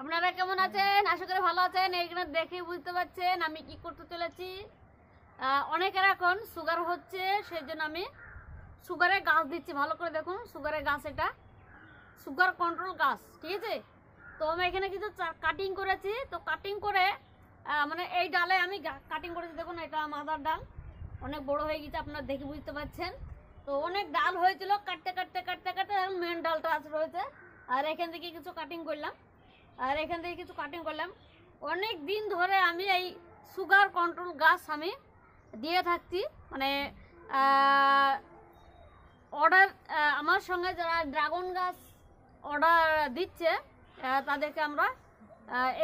আপনারা কেমন আছেন? আশা করি ভালো আছেন। এইখানে দেখে বুঝতে পারছেন আমি কি করতে চলেছি। অনেকের এখন সুগার হচ্ছে, সেই জন্য আমি সুগারের গাছ দিচ্ছি। ভালো করে দেখুন, সুগারের গাছ, এটা সুগার কন্ট্রোল গাছ, ঠিক আছে। তো আমি এখানে কিছু কাটিং করেছি। তো কাটিং করে মানে এই ডালে আমি কাটিং করেছি। দেখুন, এটা মাদার ডাল, অনেক বড় হয়ে গেছে, আপনারা দেখে বুঝতে পারছেন। তো অনেক ডাল হয়েছিল, কাটতে কাটতে কাটতে কাটতে মেন ডালটা রয়েছে। আর এখান থেকে কিছু কাটিং করলাম, অনেক দিন ধরে আমি এই সুগার কন্ট্রোল গাছ আমি দিয়ে থাকছি। মানে অর্ডার আমার সঙ্গে যারা ড্রাগন গাছ অর্ডার দিচ্ছে তাদেরকে আমরা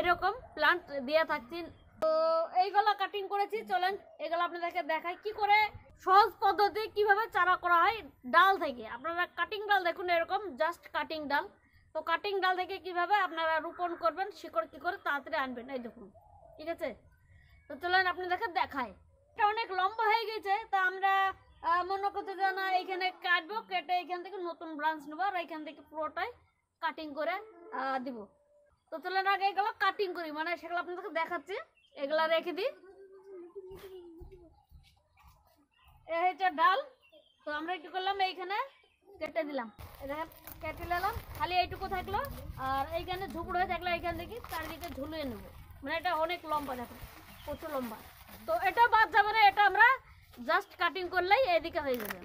এরকম প্লান্ট দিয়ে থাকছি। তো এইগুলো কাটিং করেছি, চলেন এগুলো আপনাদেরকে দেখাই কি করে সহজ পদ্ধতি কিভাবে চারা করা হয় ডাল থেকে। আপনারা কাটিং ডাল দেখুন, এরকম জাস্ট কাটিং ডাল। তো কাটিং ডাল থেকে কিভাবে আপনারা রোপণ করবেন, শিকড় কি করে তাড়াতাড়ি আনবেন, এই দেখুন, ঠিক আছে। তো চলেন আপনাদেরকে দেখাই। এটা অনেক লম্বা হয়ে গেছে, তা আমরা মনে করতে যে না এইখানে কাটবো, কেটে এখান থেকে নতুন ব্রাঞ্চ নেবো আর এখান থেকে পুরোটাই কাটিং করে দিব। তো চলেন আগে এগুলো কাটিং করি, মানে সেগুলো আপনাদেরকে দেখাচ্ছি। এগুলা রেখে দিই, এই হচ্ছে ডাল। তো আমরা একটু করলাম, এইখানে কেটে দিলাম, দেখেন কেটে নিলাম, খালি এইটুকু থাকলো। আর এইখানে ঝুপড় হয়ে থাকলো, এইখান থেকে চারিদিকে ঝুলিয়ে নেবো। মানে এটা অনেক লম্বা, দেখুন প্রচুর লম্বা। তো এটা বাদ যাবে না, এটা আমরা জাস্ট কাটিং করলেই এইদিকে হয়ে যাবে।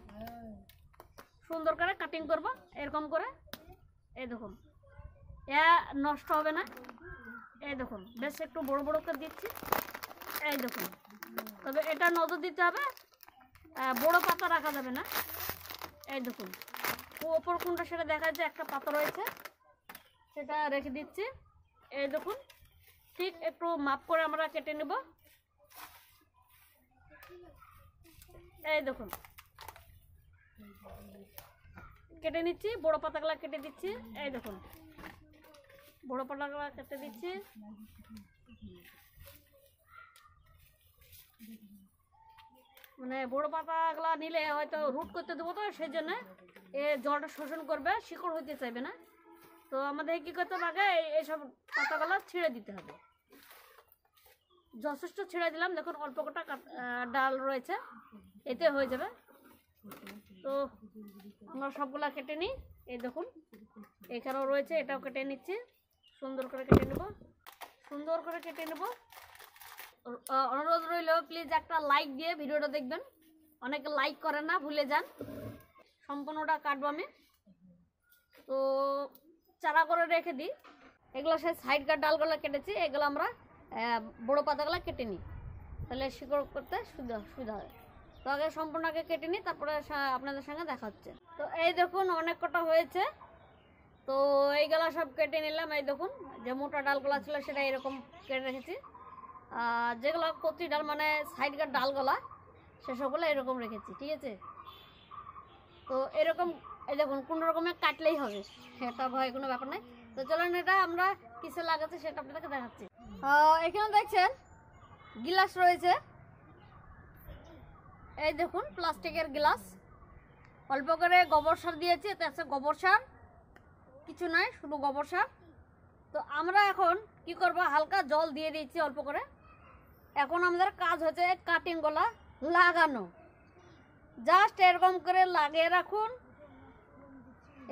সুন্দর করে কাটিং করবো এরকম করে, এই দেখুন, এ নষ্ট হবে না। এই দেখুন, বেশ একটু বড় বড় করে দিচ্ছি, এই দেখুন। তবে এটা নজর দিতে হবে, বড় পাতা রাখা যাবে না। এই দেখুন, ওপর কোনটা সেটা দেখা যাচ্ছে, একটা পাতা রয়েছে, সেটা রেখে দিচ্ছি। এই দেখুন, ঠিক একটু মাপ করে আমরা কেটে নেব। এই দেখুন কেটে নিচ্ছি, বড় পাতাগুলা কেটে দিচ্ছি। এই দেখুন, বড় পাতাগুলা কেটে দিচ্ছি। মানে বড় পাতাগুলা নিলে হয়তো রুট করতে দেবো, তো সেই জন্য এ জলটা শোষণ করবে, শিকড় হইতে চাইবে না। তো আমাদের কি করতে হবে, এইসব পাতাগুলো ছিঁড়ে দিতে হবে। যথেষ্ট ছিঁড়ে দিলাম, দেখুন অল্প কটা ডাল রয়েছে, এতে হয়ে যাবে। তো আমরা সবগুলা কেটে নিই। এই দেখুন, এখানেও রয়েছে, এটাও কেটে নিচ্ছি। সুন্দর করে কেটে নেব, সুন্দর করে কেটে নেব। অনুরোধ রইল, প্লিজ একটা লাইক দিয়ে ভিডিওটা দেখবেন। অনেকে লাইক করেন না, ভুলে যান। সম্পূর্ণটা কাটবো আমি। তো চারা করে রেখে দিই। এগুলো সে সাইডকার ডালগুলো কেটেছি, এগুলো আমরা বড় পাতাগুলো কেটে নিই, তাহলে শিকড় করতে সুবিধা হয়। তো আগে সম্পূর্ণ আগে কেটে নিই, তারপরে আপনাদের সঙ্গে দেখা হচ্ছে। তো এই দেখুন, অনেক কটা হয়েছে। তো এইগুলা সব কেটে নিলাম। এই দেখুন, যে মোটা ডালগুলো ছিল সেটা এরকম কেটে রেখেছি। যেগুলো কচি ডাল মানে সাইডকার ডালগুলা, সেসবগুলো এরকম রেখেছি, ঠিক আছে। তো এরকম এই দেখুন, কোনো রকমে কাটলেই হবে, এটা ভয় কোনো ব্যাপার নাই। তো চলেন এটা আমরা কিসে লাগাচ্ছি সেটা আপনাদেরকে দেখাচ্ছি। এখানে দেখছেন গিলাস রয়েছে, এই দেখুন প্লাস্টিকের গ্লাস। অল্প করে গোবর সার দিয়েছি, এতে আছে গোবর সার, কিছু নাই, শুধু গোবর সার। তো আমরা এখন কি করব, হালকা জল দিয়ে দিচ্ছি অল্প করে। এখন আমাদের কাজ হচ্ছে কাটিংগুলা লাগানো। জাস্ট এরকম করে লাগিয়ে রাখুন,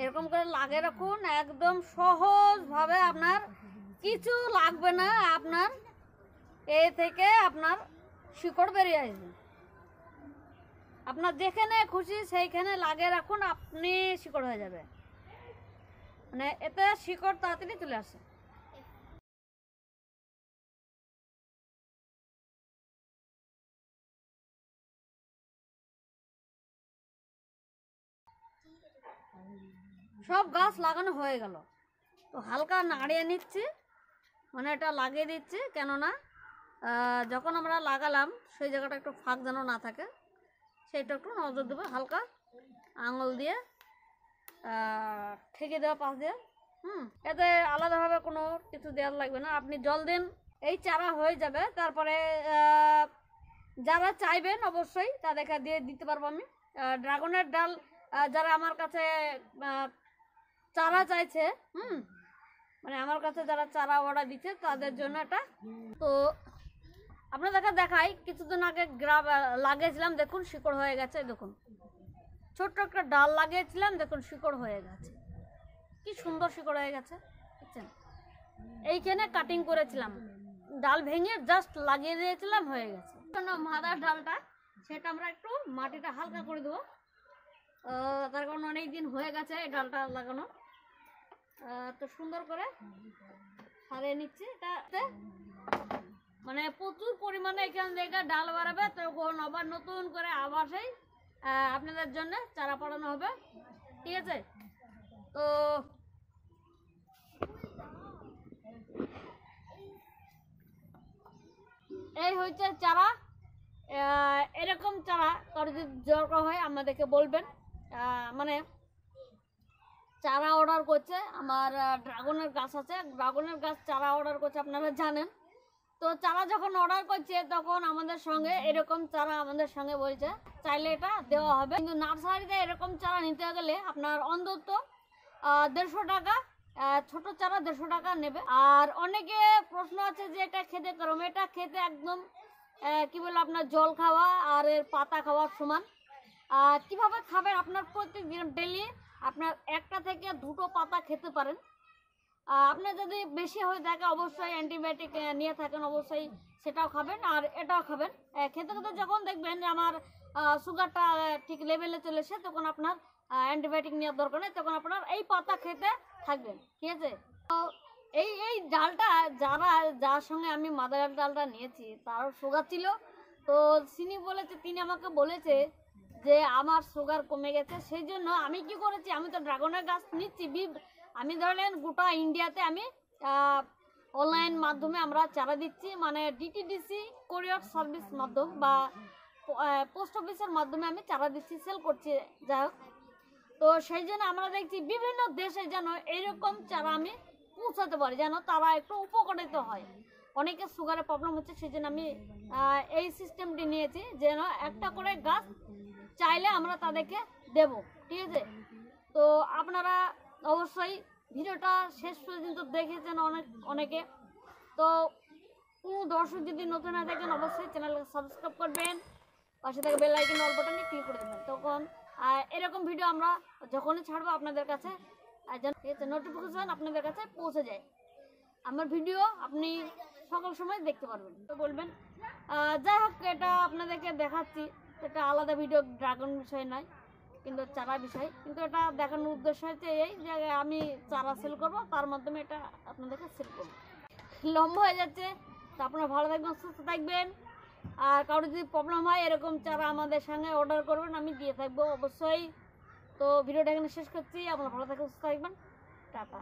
এরকম করে লাগিয়ে রাখুন, একদম সহজভাবে। আপনার কিছু লাগবে না, আপনার এ থেকে আপনার শিকড় বেরিয়ে আসবে। আপনার যেখানে খুশি সেইখানে লাগিয়ে রাখুন, আপনি শিকড় হয়ে যাবে। মানে এতে শিকড় তাড়াতাড়ি চলে আসে। সব গাছ লাগানো হয়ে গেল। তো হালকা নাড়িয়ে নিচ্ছি, মানে এটা লাগিয়ে দিচ্ছি, কেননা যখন আমরা লাগালাম সেই জায়গাটা একটু ফাঁক যেন না থাকে, সেইটা একটু নজর দেবো। হালকা আঙুল দিয়ে ঠেকে দেওয়া পাশ দিয়ে, এতে আলাদাভাবে কোনো কিছু দেওয়ার লাগবে না। আপনি জল দিন, এই চারা হয়ে যাবে। তারপরে যারা চাইবেন অবশ্যই তাদেরকে দিয়ে দিতে পারবো আমি। ড্রাগনের ডাল যারা আমার কাছে চারা চাইছে, মানে আমার কাছে যারা চারা অর্ডার দিচ্ছে তাদের জন্য এটা। তো আপনাদেরকে দেখাই, কিছুদিন আগে লাগিয়েছিলাম, দেখুন শিকড় হয়ে গেছে। দেখুন ছোট্ট একটা ডাল লাগিয়েছিলাম, দেখুন শিকড় হয়ে গেছে, কি সুন্দর শিকড় হয়ে গেছে বুঝছেন। এইখানে কাটিং করেছিলাম, ডাল ভেঙে জাস্ট লাগিয়ে দিয়েছিলাম, হয়ে গেছে। মাদার ডালটা সেটা আমরা একটু মাটিটা হালকা করে দেবো, তার কারণ অনেক দিন হয়ে গেছে এই ডালটা লাগানো। তো সুন্দর করে সারিয়ে নিচ্ছি এটাতে, মানে প্রচুর পরিমাণে এখান থেকে ডাল বাড়াবে, তখন আবার নতুন করে আবার সেই আপনাদের জন্য চারা পাঠানো হবে, ঠিক আছে। তো এই হচ্ছে চারা। এরকম চারা কারো যদি দরকার হয় আমাদেরকে বলবেন। মানে চারা অর্ডার করছে, আমার ড্রাগনের গাছ আছে, ড্রাগনের গাছ চারা অর্ডার করছে, আপনারা জানেন। তো চারা যখন অর্ডার করছে তখন আমাদের সঙ্গে এরকম চারা আমাদের সঙ্গে বলছে চাইলে এটা দেওয়া হবে, কিন্তু নার্সারিতে এরকম চারা নিতে গেলে আপনার অন্তত 150 টাকা, ছোট চারা 150 টাকা নেবে। আর অনেকে প্রশ্ন আছে যে এটা খেতে করম, এটা খেতে একদম কি বলবো আপনার জল খাওয়া আর এর পাতা খাওয়ার সমান। কিভাবে খাবেন, আপনার প্রত্যেকদিন ডেলি আপনার 1টা থেকে 2টো পাতা খেতে পারেন। আপনার যদি বেশি হয়ে থাকে অবশ্যই অ্যান্টিবায়োটিক নিয়ে থাকেন, অবশ্যই সেটাও খাবেন আর এটাও খাবেন। খেতে খেতে যখন দেখবেন যে আমার সুগারটা ঠিক লেভেলে চলেছে, তখন আপনার অ্যান্টিবায়োটিক নেওয়ার দরকার নেই, তখন আপনার এই পাতা খেতে থাকবেন, ঠিক আছে। তো এই ডালটা যার সঙ্গে আমি মাদার ডালটা নিয়েছি তার সুগার ছিল, তো তিনি আমাকে বলেছে যে আমার সুগার কমে গেছে। সেই জন্য আমি কি করেছি, আমি তো ড্রাগনের গাছ নিচ্ছি, আমি ধরেন গোটা ইন্ডিয়াতে আমি অনলাইন মাধ্যমে আমরা চারা দিচ্ছি, মানে ডিটিডিসি কোরিয়ার সার্ভিস মাধ্যম বা পোস্ট অফিসের মাধ্যমে আমি চারা দিচ্ছি, সেল করছি, যাই হোক। তো সেই জন্য আমরা দেখছি বিভিন্ন দেশে যেন এইরকম চারা আমি পৌঁছাতে পারি, যেন তারা একটু উপকৃত হয়। অনেকের সুগারের প্রবলেম হচ্ছে, সেই জন্য আমি এই সিস্টেমটি নিয়েছি, যেন একটা করে গাছ চাইলে আমরা তাদেরকে দেব, ঠিক আছে। তো আপনারা অবশ্যই ভিডিওটা শেষ পর্যন্ত দেখেছেন অনেকে। তো কোনো দর্শক যদি নতুন হয়ে থাকেন অবশ্যই চ্যানেলকে সাবস্ক্রাইব করবেন, পাশে থেকে বেল আইকন অল বাটনে ক্লিক করে দেবেন, তখন এরকম ভিডিও আমরা যখনই ছাড়বো আপনাদের কাছে নোটিফিকেশন আপনাদের কাছে পৌঁছে যায়, আমার ভিডিও আপনি সকল সময় দেখতে পারবেন। তো বলবেন যাই হোক, এটা আপনাদেরকে দেখাচ্ছি, এটা আলাদা ভিডিও, ড্রাগন বিষয় নয় কিন্তু চারা বিষয়, কিন্তু এটা দেখানোর উদ্দেশ্য হচ্ছে এই যে আমি চারা সেল করব, তার মাধ্যমে এটা আপনাদেরকে সেল করবো। লম্বা হয়ে যাচ্ছে, তো আপনারা ভালো থাকবেন, সুস্থ থাকবেন। আর কারোর যদি প্রবলেম হয় এরকম চারা আমাদের সঙ্গে অর্ডার করবেন, আমি দিয়ে থাকবো অবশ্যই। তো ভিডিওটা এখানে শেষ করছি, আপনারা ভালো থাকবেন, সুস্থ থাকবেন, টাটা।